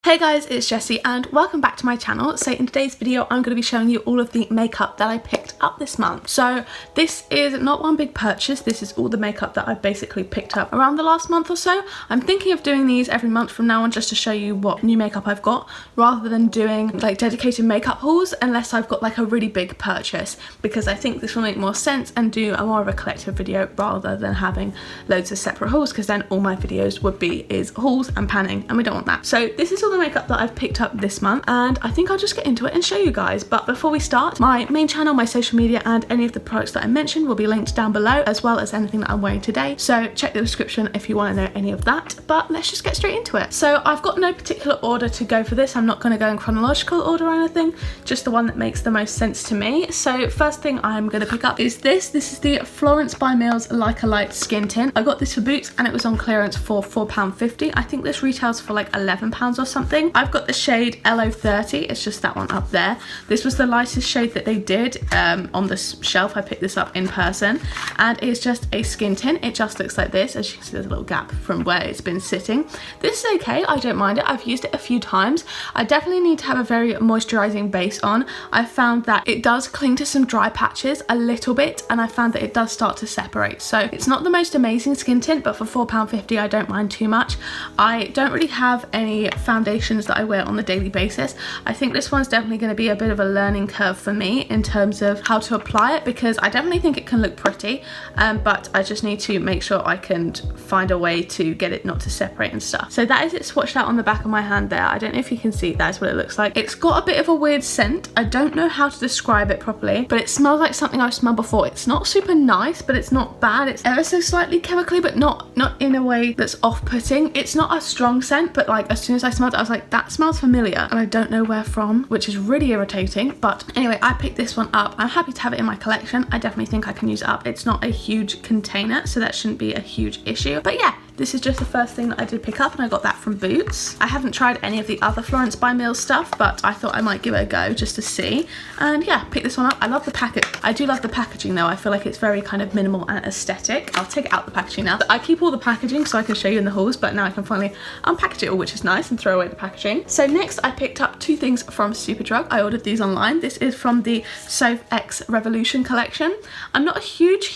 Hey guys, it's Jessie and welcome back to my channel. So in today's video I'm going to be showing you all of the makeup that I picked up this month. So this is not one big purchase, this is all the makeup that I've basically picked up around the last month or so. I'm thinking of doing these every month from now on just to show you what new makeup I've got, rather than doing like dedicated makeup hauls unless I've got like a really big purchase, because I think this will make more sense and do a more of a collective video rather than having loads of separate hauls, because then all my videos would be hauls and panning and we don't want that. So this is all the makeup that I've picked up this month and I think I'll just get into it and show you guys. But before we start, my main channel, my social media and any of the products that I mentioned will be linked down below, as well as anything that I'm wearing today, so check the description if you want to know any of that. But let's just get straight into it. So I've got no particular order to go for this. I'm not going to go in chronological order or anything, just the one that makes the most sense to me. So first thing I'm going to pick up is this is the Florence by Mills Like a Light Skin Tint. I got this for Boots and it was on clearance for £4.50. I think this retails for like £11 or something. I've got the shade LO30, it's just that one up there. This was the lightest shade that they did on the shelf. I picked this up in person and it's just a skin tint. It just looks like this. As you can see, there's a little gap from where it's been sitting. This is okay, I don't mind it. I've used it a few times. I definitely need to have a very moisturizing base on. I found that it does cling to some dry patches a little bit and I found that it does start to separate. So it's not the most amazing skin tint, but for £4.50 I don't mind too much. I don't really have any foundations that I wear on a daily basis. I think this one's definitely going to be a bit of a learning curve for me in terms of how to apply it, because I definitely think it can look pretty, but I just need to make sure I can find a way to get it not to separate and stuff. So that is it swatched out on the back of my hand there. I don't know if you can see, that's what it looks like. It's got a bit of a weird scent. I don't know how to describe it properly, but it smells like something I've smelled before. It's not super nice, but it's not bad. It's ever so slightly chemically, but not in a way that's off-putting. It's not a strong scent, but like as soon as I smelled it, I was like, that smells familiar, and I don't know where from, which is really irritating. But anyway, I picked this one up. I'm happy to have it in my collection. I definitely think I can use it up. It's not a huge container, so that shouldn't be a huge issue. But yeah, this is just the first thing that I did pick up and I got that from Boots. I haven't tried any of the other Florence by Mills stuff, but I thought I might give it a go just to see. And yeah, pick this one up. I love the packet. I do love the packaging though. I feel like it's very kind of minimal and aesthetic. I'll take out the packaging now. I keep all the packaging so I can show you in the hauls, but now I can finally unpackage it all, which is nice, and throw away the packaging. So next I picked up two things from Superdrug. I ordered these online. This is from the Soph X Revolution collection. I'm not a huge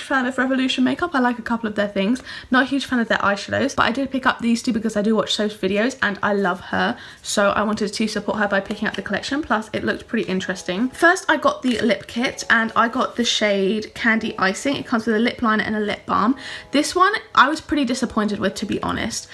fan of Revolution makeup. I like a couple of their things. Not a huge fan of their eyeshadows, but I did pick up these two because I do watch Soph's videos and I love her, so I wanted to support her by picking up the collection, plus it looked pretty interesting. First I got the lip kit and I got the shade Candy Icing. It comes with a lip liner and a lip balm. This one I was pretty disappointed with, to be honest.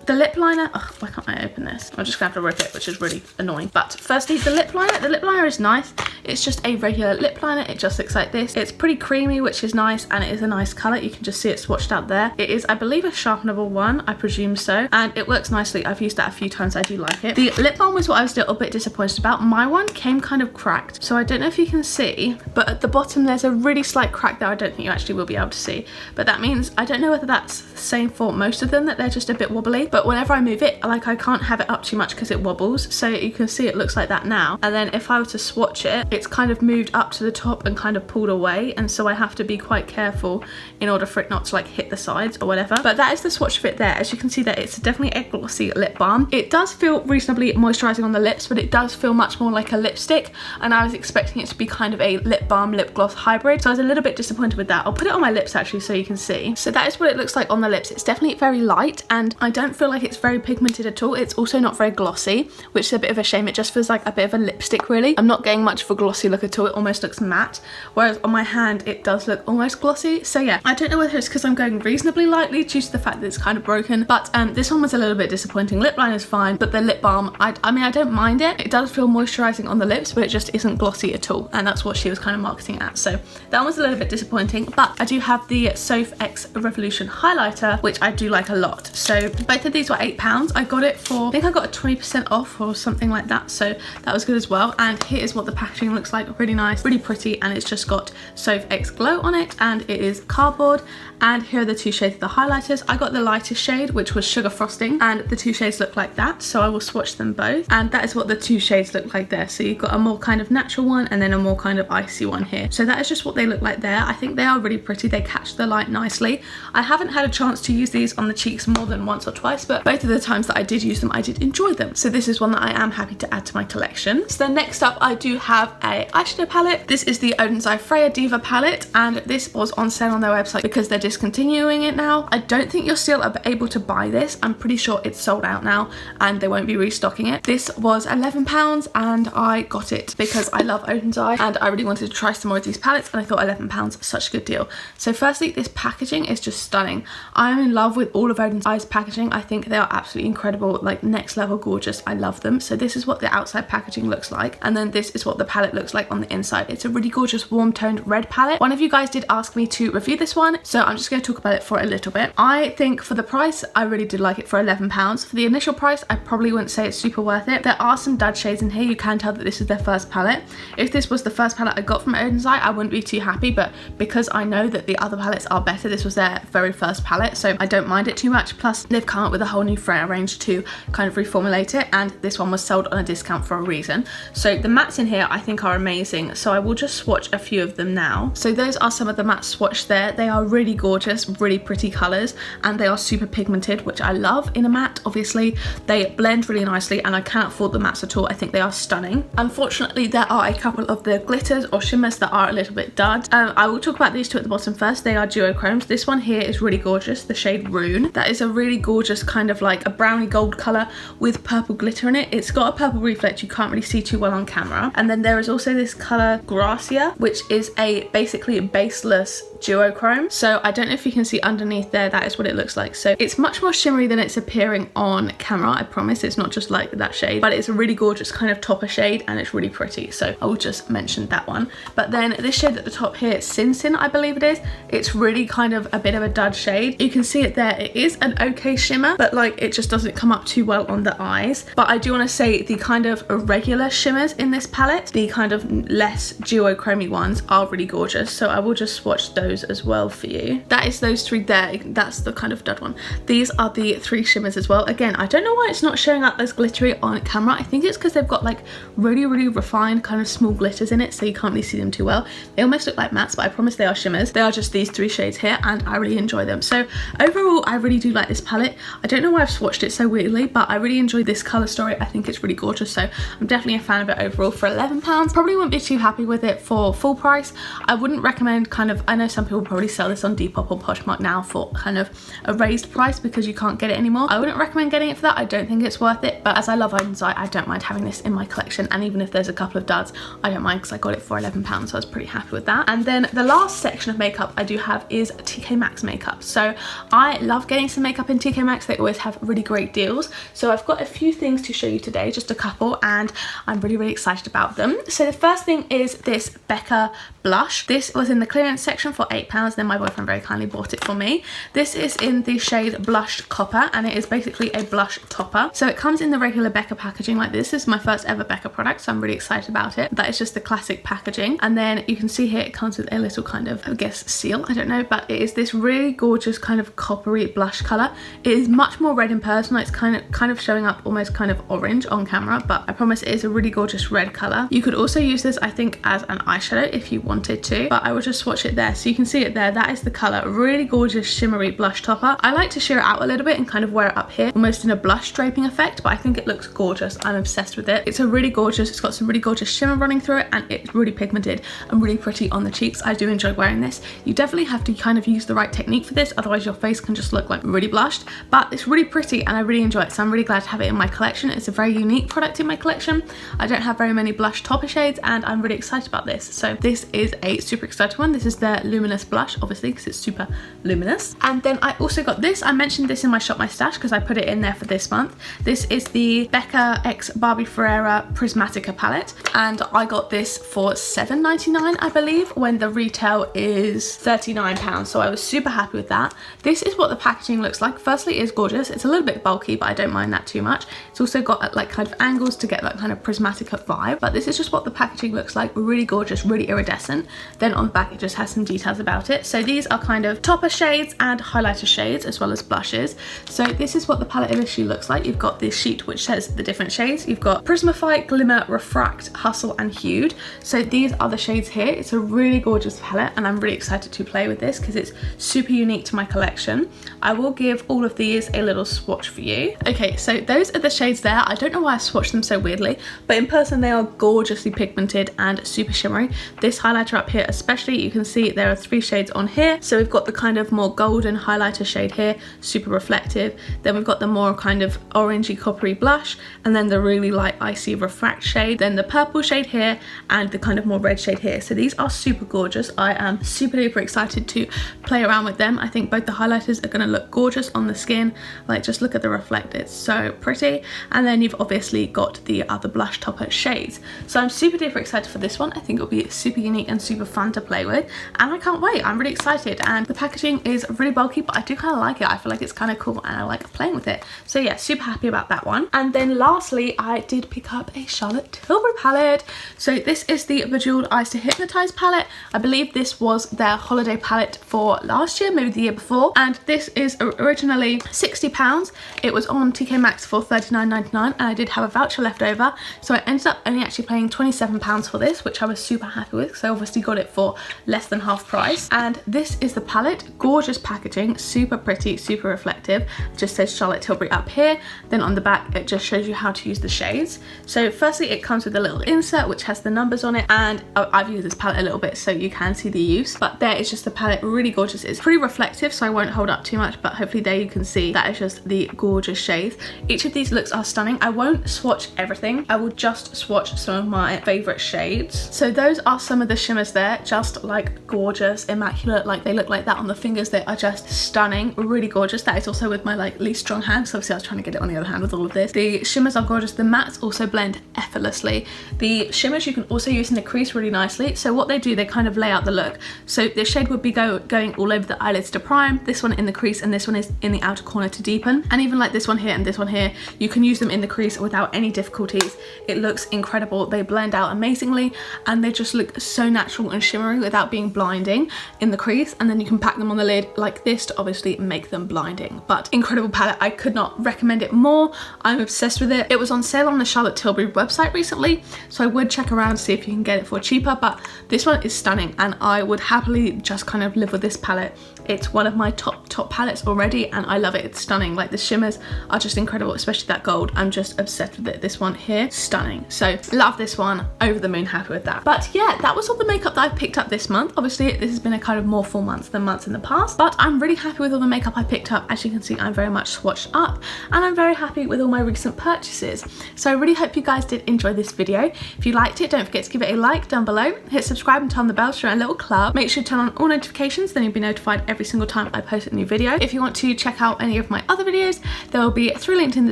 The lip liner, why can't I open this? I'm just gonna have to rip it, which is really annoying. But firstly, the lip liner is nice. It's just a regular lip liner. It just looks like this. It's pretty creamy, which is nice, and it is a nice color. You can just see it swatched out there. It is, I believe, a sharpenable one, I presume so, and it works nicely. I've used that a few times. I do like it. The lip balm was what I was a little bit disappointed about. My one came kind of cracked, so I don't know if you can see, but at the bottom there's a really slight crack there. I don't think you actually will be able to see, but that means, I don't know whether that's the same for most of them, that they're just a bit wobbly. But whenever I move it, like, I can't have it up too much because it wobbles. So you can see it looks like that now. And then if I were to swatch it, it's kind of moved up to the top and kind of pulled away. And so I have to be quite careful in order for it not to like hit the sides or whatever. But that is the swatch of it there. As you can see there, it's definitely a glossy lip balm. It does feel reasonably moisturizing on the lips, but it does feel much more like a lipstick. And I was expecting it to be kind of a lip balm lip gloss hybrid. So I was a little bit disappointed with that. I'll put it on my lips actually so you can see. So that is what it looks like on the lips. It's definitely very light and I don't feel like it's very pigmented at all. It's also not very glossy, which is a bit of a shame. It just feels like a bit of a lipstick really. I'm not getting much of a glossy look at all. It almost looks matte, whereas on my hand it does look almost glossy. So yeah, I don't know whether it's because I'm going reasonably lightly due to the fact that it's kind of broken, but this one was a little bit disappointing. Lip liner is fine, but the lip balm, I mean, I don't mind it. It does feel moisturizing on the lips, but it just isn't glossy at all, and that's what she was kind of marketing at. So that one was a little bit disappointing, but I do have the Soph X Revolution highlighter, which I do like a lot. So both of these were £8. I got it for, I think I got a 20% off or something like that, so that was good as well. And here is what the packaging looks like. Really nice, really pretty, and it's just got Soph X Glow on it, and it is cardboard. And here are the two shades of the highlighters. I got the lightest shade, which was Sugar Frosting, and the two shades look like that, so I will swatch them both. And that is what the two shades look like there. So you've got a more kind of natural one and then a more kind of icy one here. So that is just what they look like there. I think they are really pretty. They catch the light nicely. I haven't had a chance to use these on the cheeks more than once or twice, price, but both of the times that I did use them, I did enjoy them. So this is one that I am happy to add to my collection. So then next up, I do have a eyeshadow palette. This is the Odens Freja Diva palette, and this was on sale on their website because they're discontinuing it now. I don't think you're still able to buy this. I'm pretty sure it's sold out now and they won't be restocking it. This was £11 and I got it because I love Odens and I really wanted to try some more of these palettes, and I thought £11 is such a good deal. So firstly, this packaging is just stunning. I'm in love with all of Odens packaging. I think they are absolutely incredible, like next level gorgeous. I love them. So this is what the outside packaging looks like, and then this is what the palette looks like on the inside. It's a really gorgeous warm toned red palette. One of you guys did ask me to review this one, so I'm just going to talk about it for a little bit. I think for the price, I really did like it for £11. For the initial price, I probably wouldn't say it's super worth it. There are some dud shades in here. You can tell that this is their first palette. If this was the first palette I got from Odens I wouldn't be too happy, but because I know that the other palettes are better, this was their very first palette, so I don't mind it too much. Plus they've come up with a whole new freja range to kind of reformulate it, and this one was sold on a discount for a reason. So the mattes in here I think are amazing, so I will just swatch a few of them now. So those are some of the mattes swatched there. They are really gorgeous, really pretty colours, and they are super pigmented, which I love in a matte. Obviously they blend really nicely and I can't fault the mattes at all. I think they are stunning. Unfortunately, there are a couple of the glitters or shimmers that are a little bit dud. I will talk about these two at the bottom first. They are duochromes. This one here is really gorgeous, the shade Rune. That is a really gorgeous kind of like a browny gold colour with purple glitter in it. It's got a purple reflect you can't really see too well on camera. And then there is also this colour Gracia, which is a basically baseless duochrome. So I don't know if you can see underneath there, that is what it looks like. So it's much more shimmery than it's appearing on camera, I promise. It's not just like that shade, but it's a really gorgeous kind of topper shade and it's really pretty. So I will just mention that one. But then this shade at the top here, Sin Sin, I believe it is. It's really kind of a bit of a dud shade. You can see it there. It is an okay shimmer, but like it just doesn't come up too well on the eyes. But I do want to say the kind of regular shimmers in this palette, the kind of less duochromy ones, are really gorgeous. So I will just swatch those as well for you. That is those three there. That's the kind of dud one. These are the three shimmers as well. Again, I don't know why it's not showing up as glittery on camera. I think it's because they've got like really refined kind of small glitters in it, so you can't really see them too well. They almost look like mattes, but I promise they are shimmers. They are just these three shades here and I really enjoy them. So overall, I really do like this palette. I don't know why I've swatched it so weirdly, but I really enjoy this colour story. I think it's really gorgeous, so I'm definitely a fan of it overall for £11. Probably wouldn't be too happy with it for full price. I wouldn't recommend kind of, I know some people probably sell this on Depop or Poshmark now for kind of a raised price because you can't get it anymore. I wouldn't recommend getting it for that. I don't think it's worth it, but as I love Odens I don't mind having this in my collection, and even if there's a couple of duds, I don't mind because I got it for £11, so I was pretty happy with that. And then the last section of makeup I do have is TK Maxx makeup. So I love getting some makeup in TK Maxx. They always have really great deals. So I've got a few things to show you today, just a couple, and I'm really excited about them. So the first thing is this Becca blush. This was in the clearance section for £8, then my boyfriend very kindly bought it for me. This is in the shade Blushed Copper, and it is basically a blush topper. So it comes in the regular Becca packaging like this. This is my first ever Becca product, so I'm really excited about it. That is just the classic packaging, and then you can see here it comes with a little kind of, I guess, seal, I don't know, but it is this really gorgeous kind of coppery blush colour. It is much more red in person. It's kind of showing up almost kind of orange on camera, but I promise it is a really gorgeous red colour. You could also use this, I think, as an eyeshadow if you wanted to, but I will just swatch it there. So you can see it there. That is the colour. Really gorgeous shimmery blush topper. I like to sheer it out a little bit and kind of wear it up here, almost in a blush draping effect, but I think it looks gorgeous. I'm obsessed with it. It's a really gorgeous, it's got some really gorgeous shimmer running through it, and it's really pigmented and really pretty on the cheeks. I do enjoy wearing this. You definitely have to kind of use the right technique for this, otherwise your face can just look like really blushed, but it's really pretty and I really enjoy it, so I'm really glad to have it in my collection. It's a very unique product in my collection. I don't have very many blush topper shades and I'm really excited about this. So this is a super exciting one. This is the Luminous blush, obviously, because it's super luminous. And then I also got this. I mentioned this in my Shop My Stash because I put it in there for this month. This is the Becca x Barbie Ferreira Prismatica palette, and I got this for £7.99, I believe, when the retail is £39, so I was super happy with that. This is what the packaging looks like. Firstly, it is gorgeous. It's a little bit bulky, but I don't mind that too much. It's also got like kind of angles to get that kind of Prismatica vibe, but this is just what the packaging looks like. Really gorgeous, really iridescent. Then on the back it just has some details details about it. So these are kind of topper shades and highlighter shades as well as blushes. So this is what the palette initially looks like. You've got this sheet which says the different shades. You've got Prismify, Glimmer, Refract, Hustle and Hued. So these are the shades here. It's a really gorgeous palette and I'm really excited to play with this because it's super unique to my collection. I will give all of these a little swatch for you. Okay, so those are the shades there. I don't know why I swatched them so weirdly, but in person they are gorgeously pigmented and super shimmery. This highlighter up here especially, you can see there are 3 shades on here. So we've got the kind of more golden highlighter shade here, super reflective. Then we've got the more kind of orangey coppery blush, and then the really light icy refract shade, then the purple shade here, and the kind of more red shade here. So these are super gorgeous. I am super duper excited to play around with them. I think both the highlighters are going to look gorgeous on the skin. Like, just look at the reflect, it's so pretty. And then you've obviously got the other blush topper shades. So I'm super duper excited for this one. I think it'll be super unique and super fun to play with, and I can't wait. I'm really excited, and the packaging is really bulky, but I do kind of like it. I feel like it's kind of cool and I like playing with it. So yeah, super happy about that one. And then lastly, I did pick up a Charlotte Tilbury palette. So this is the Bejeweled Eyes to Hypnotize palette. I believe this was their holiday palette for last year, maybe the year before, and this is originally £60. It was on TK Maxx for £39.99 and I did have a voucher left over, so I ended up only actually paying £27 for this, which I was super happy with, so I obviously got it for less than half price. And this is the palette. Gorgeous packaging, super pretty, super reflective. It just says Charlotte Tilbury up here, then on the back it just shows you how to use the shades. So firstly it comes with a little insert which has the numbers on it, and I've used this palette a little bit so you can see the use, but there is just the palette, really gorgeous. It's pretty reflective so I won't hold up too much, but hopefully there you can see that is just the gorgeous shades. Each of these looks are stunning. I won't swatch everything, I will just swatch some of my favorite shades. So those are some of the shimmers there, just like gorgeous, immaculate, like they look like that on the fingers. They are just stunning, really gorgeous. That is also with my like least strong hand, so obviously I was trying to get it on the other hand with all of this. The shimmers are gorgeous. The mattes also blend effortlessly. The shimmers you can also use in the crease really nicely. So what they do, they kind of lay out the look. So this shade would be going all over the eyelids to prime, this one in the crease, and this one is in the outer corner to deepen. And even like this one here and this one here, you can use them in the crease without any difficulties. It looks incredible. They blend out amazingly and they just look so natural and shimmery without being blinding in the crease. And then you can pack them on the lid like this to obviously make them blinding. But incredible palette. I could not recommend it more. I'm obsessed with it. It was on sale on the Charlotte Tilbury website recently, so I would check around to see if you can get it for cheaper, but this one is stunning and I would happily just kind of live with this palette. It's one of my top palettes already and I love it. It's stunning. Like the shimmers are just incredible, especially that gold. I'm just obsessed with it. This one here, stunning. So love this one, over the moon happy with that. But yeah, that was all the makeup that I picked up this month. Obviously this has been a kind of more full month than months in the past, but I'm really happy with all the makeup I picked up. As you can see, I'm very much swatched up and I'm very happy with all my recent purchases. So I really hope you guys did enjoy this video. If you liked it, don't forget to give it a like down below, hit subscribe and turn the bell to join a little club. Make sure to turn on all notifications, then you'll be notified every single time I post a new video. If you want to check out any of my other videos, there will be 3 linked in the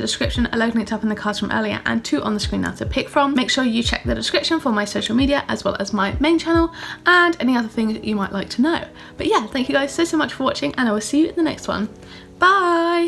description, a logo linked up in the cards from earlier and 2 on the screen now to pick from. Make sure you check the description for my social media as well as my main channel and any other things that you might like to know. But yeah, thank you guys so much for watching and I will see you in the next one. Bye!